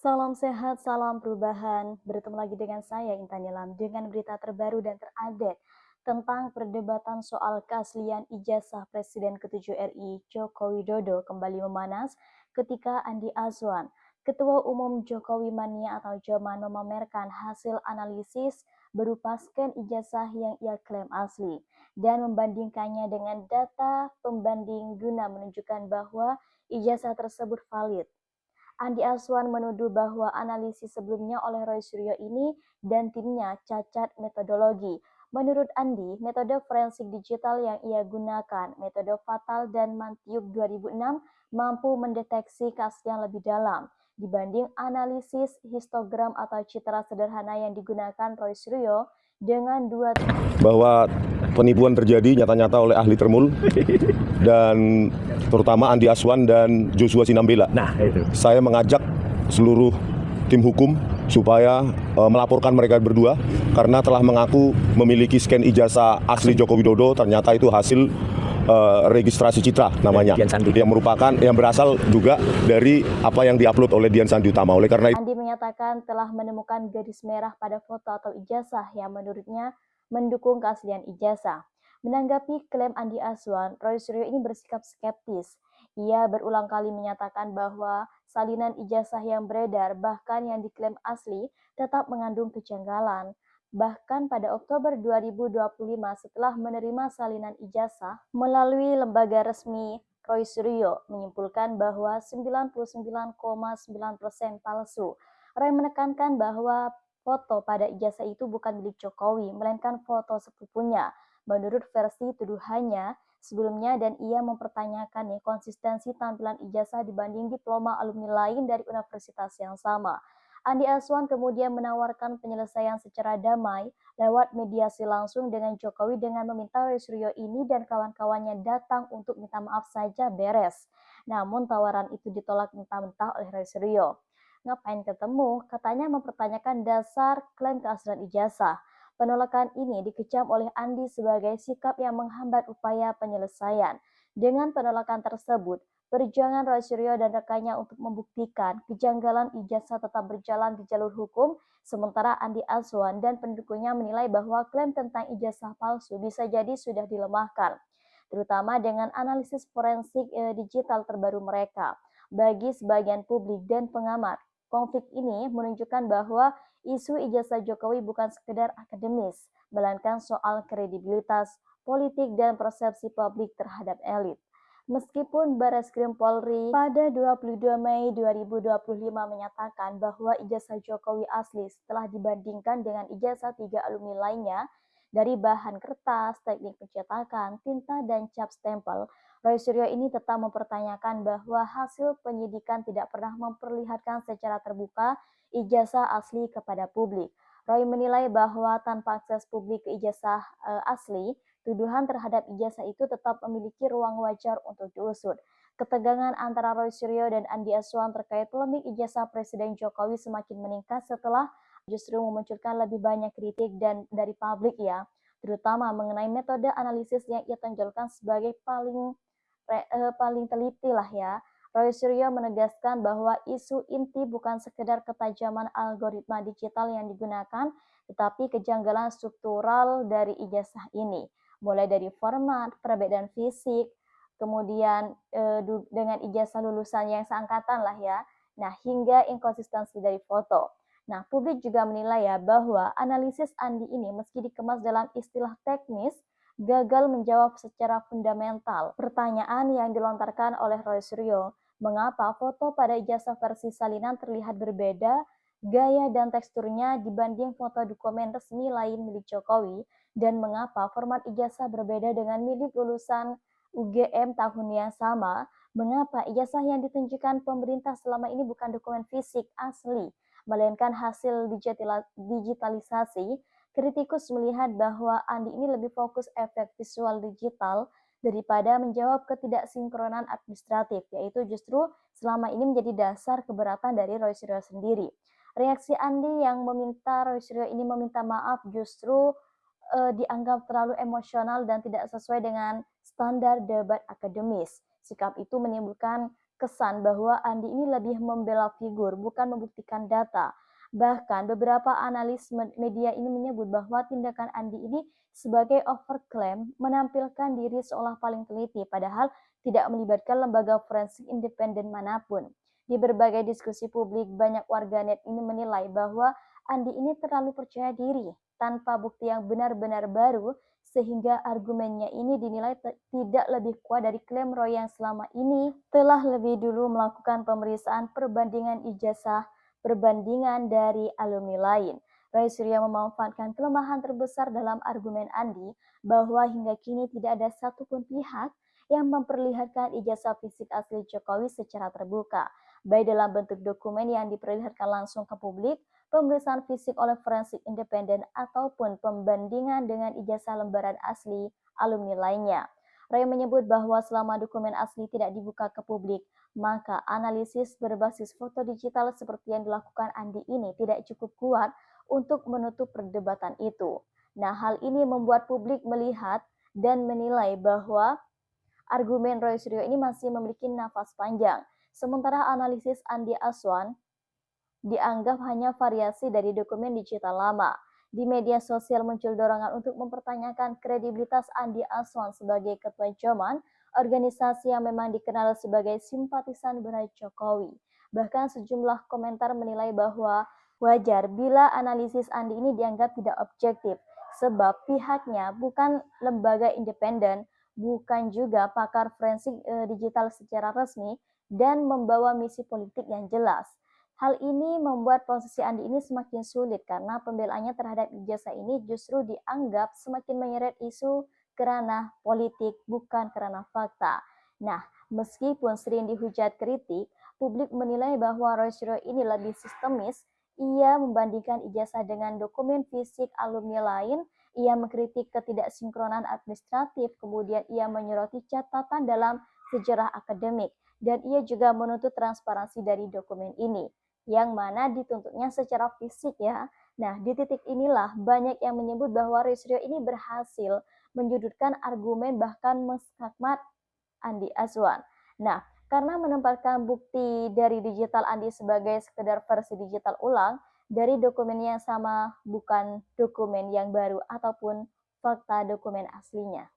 Salam sehat, salam perubahan. Bertemu lagi dengan saya Intan Nilam dengan berita terbaru dan terupdate tentang perdebatan soal keaslian ijazah Presiden ke-7 RI Joko Widodo kembali memanas ketika Andi Azwan, Ketua Umum Jokowi Mania atau Joman, memamerkan hasil analisis berupa scan ijazah yang ia klaim asli dan membandingkannya dengan data pembanding guna menunjukkan bahwa ijazah tersebut valid. Andi Azwan menuduh bahwa analisis sebelumnya oleh Roy Suryo ini dan timnya cacat metodologi. Menurut Andi, metode forensik digital yang ia gunakan, metode Fatal dan Mantiuk 2006, mampu mendeteksi keaslian lebih dalam dibanding analisis histogram atau citra sederhana yang digunakan Roy Suryo dengan dua bahwa penipuan terjadi nyata-nyata oleh ahli Termul dan terutama Andi Azwan dan Joshua Sinambela. Saya mengajak seluruh tim hukum supaya melaporkan mereka berdua karena telah mengaku memiliki scan ijazah asli Joko Widodo, ternyata itu hasil registrasi citra namanya, yang merupakan yang berasal juga dari apa yang diupload oleh Dian Sandi Utama. Oleh karena itu, Andi menyatakan telah menemukan garis merah pada foto atau ijazah yang menurutnya mendukung keaslian ijazah. Menanggapi klaim Andi Azwan, Roy Suryo ini bersikap skeptis. Ia berulang kali menyatakan bahwa salinan ijazah yang beredar, bahkan yang diklaim asli, tetap mengandung kejanggalan. Bahkan pada Oktober 2025 setelah menerima salinan ijazah melalui lembaga resmi, Roy Suryo menyimpulkan bahwa 99,9% palsu. Roy menekankan bahwa foto pada ijazah itu bukan milik Jokowi, melainkan foto sepupunya. Menurut versi tuduhannya sebelumnya, dan ia mempertanyakan konsistensi tampilan ijazah dibanding diploma alumni lain dari universitas yang sama. Andi Azwan kemudian menawarkan penyelesaian secara damai lewat mediasi langsung dengan Jokowi dengan meminta Roy Suryo ini dan kawan-kawannya datang untuk minta maaf saja beres. Namun tawaran itu ditolak mentah-mentah oleh Roy Suryo. Ngapain ketemu? Katanya mempertanyakan dasar klaim keaslian ijazah. Penolakan ini dikecam oleh Andi sebagai sikap yang menghambat upaya penyelesaian. Dengan penolakan tersebut, perjuangan Roy Suryo dan rekannya untuk membuktikan kejanggalan ijazah tetap berjalan di jalur hukum, sementara Andi Azwan dan pendukungnya menilai bahwa klaim tentang ijazah palsu bisa jadi sudah dilemahkan, terutama dengan analisis forensik digital terbaru mereka. Bagi sebagian publik dan pengamat, konflik ini menunjukkan bahwa isu ijazah Jokowi bukan sekedar akademis, melainkan soal kredibilitas politik dan persepsi publik terhadap elit. Meskipun Barreskrim Polri pada 22 Mei 2025 menyatakan bahwa ijazah Jokowi asli setelah dibandingkan dengan ijazah 3 alumni lainnya dari bahan kertas, teknik pencetakan, tinta, dan cap stempel, Roy Suryo ini tetap mempertanyakan bahwa hasil penyidikan tidak pernah memperlihatkan secara terbuka ijazah asli kepada publik. Roy menilai bahwa tanpa akses publik ke ijazah asli, tuduhan terhadap ijazah itu tetap memiliki ruang wajar untuk diusut. Ketegangan antara Roy Suryo dan Andi Azwan terkait polemik ijazah Presiden Jokowi semakin meningkat setelah justru memunculkan lebih banyak kritik dan dari publik ya, terutama mengenai metode analisis yang ia tonjolkan sebagai paling teliti lah ya. Roy Suryo menegaskan bahwa isu inti bukan sekedar ketajaman algoritma digital yang digunakan, tetapi kejanggalan struktural dari ijazah ini, mulai dari format, perbedaan fisik, kemudian dengan ijazah lulusan yang seangkatan lah ya, nah hingga inkonsistensi dari foto. Nah, publik juga menilai ya bahwa analisis Andi ini meski dikemas dalam istilah teknis, gagal menjawab secara fundamental pertanyaan yang dilontarkan oleh Roy Suryo. Mengapa foto pada ijazah versi salinan terlihat berbeda gaya dan teksturnya dibanding foto dokumen resmi lain milik Jokowi, dan mengapa format ijazah berbeda dengan milik lulusan UGM tahun yang sama, mengapa ijazah yang ditunjukkan pemerintah selama ini bukan dokumen fisik asli, melainkan hasil digitalisasi. Kritikus melihat bahwa Andi ini lebih fokus efek visual digital daripada menjawab ketidaksinkronan administratif, yaitu justru selama ini menjadi dasar keberatan dari Roy Suryo sendiri. Reaksi Andi yang meminta Roy Suryo ini meminta maaf justru dianggap terlalu emosional dan tidak sesuai dengan standar debat akademis. Sikap itu menimbulkan kesan bahwa Andi ini lebih membela figur, bukan membuktikan data. Bahkan beberapa analis media ini menyebut bahwa tindakan Andi ini sebagai overclaim menampilkan diri seolah paling teliti, padahal tidak melibatkan lembaga forensik independen manapun. Di berbagai diskusi publik, banyak warganet ini menilai bahwa Andi ini terlalu percaya diri tanpa bukti yang benar-benar baru, sehingga argumennya ini dinilai tidak lebih kuat dari klaim Roy yang selama ini telah lebih dulu melakukan pemeriksaan perbandingan ijazah perbandingan dari alumni lain. Roy Suryo memanfaatkan kelemahan terbesar dalam argumen Andi bahwa hingga kini tidak ada satupun pihak yang memperlihatkan ijazah fisik asli Jokowi secara terbuka, baik dalam bentuk dokumen yang diperlihatkan langsung ke publik, pemeriksaan fisik oleh forensik independen, ataupun pembandingan dengan ijazah lembaran asli alumni lainnya. Roy menyebut bahwa selama dokumen asli tidak dibuka ke publik, maka analisis berbasis foto digital seperti yang dilakukan Andi ini tidak cukup kuat untuk menutup perdebatan itu. Nah, hal ini membuat publik melihat dan menilai bahwa argumen Roy Suryo ini masih memiliki nafas panjang. Sementara analisis Andi Aswan dianggap hanya variasi dari dokumen digital lama. Di media sosial muncul dorongan untuk mempertanyakan kredibilitas Andi Aswan sebagai ketua Joman, organisasi yang memang dikenal sebagai simpatisan berat Jokowi. Bahkan sejumlah komentar menilai bahwa wajar bila analisis Andi ini dianggap tidak objektif, sebab pihaknya bukan lembaga independen, bukan juga pakar forensik digital secara resmi, dan membawa misi politik yang jelas. Hal ini membuat posisi Andi ini semakin sulit karena pembelaannya terhadap ijazah ini justru dianggap semakin menyeret isu kerana politik, bukan kerana fakta. Nah, meskipun sering dihujat kritik, publik menilai bahwa Roy Suryo ini lebih sistemis. Ia membandingkan ijazah dengan dokumen fisik alumni lain, ia mengkritik ketidaksinkronan administratif, kemudian ia menyoroti catatan dalam sejarah akademik, dan ia juga menuntut transparansi dari dokumen ini, yang mana dituntutnya secara fisik ya. Nah, di titik inilah banyak yang menyebut bahwa Roy Suryo ini berhasil menyudutkan argumen bahkan menskakmat Andi Azwan. Nah, karena menempatkan bukti dari digital Andi sebagai sekedar versi digital ulang dari dokumen yang sama, bukan dokumen yang baru ataupun fakta dokumen aslinya.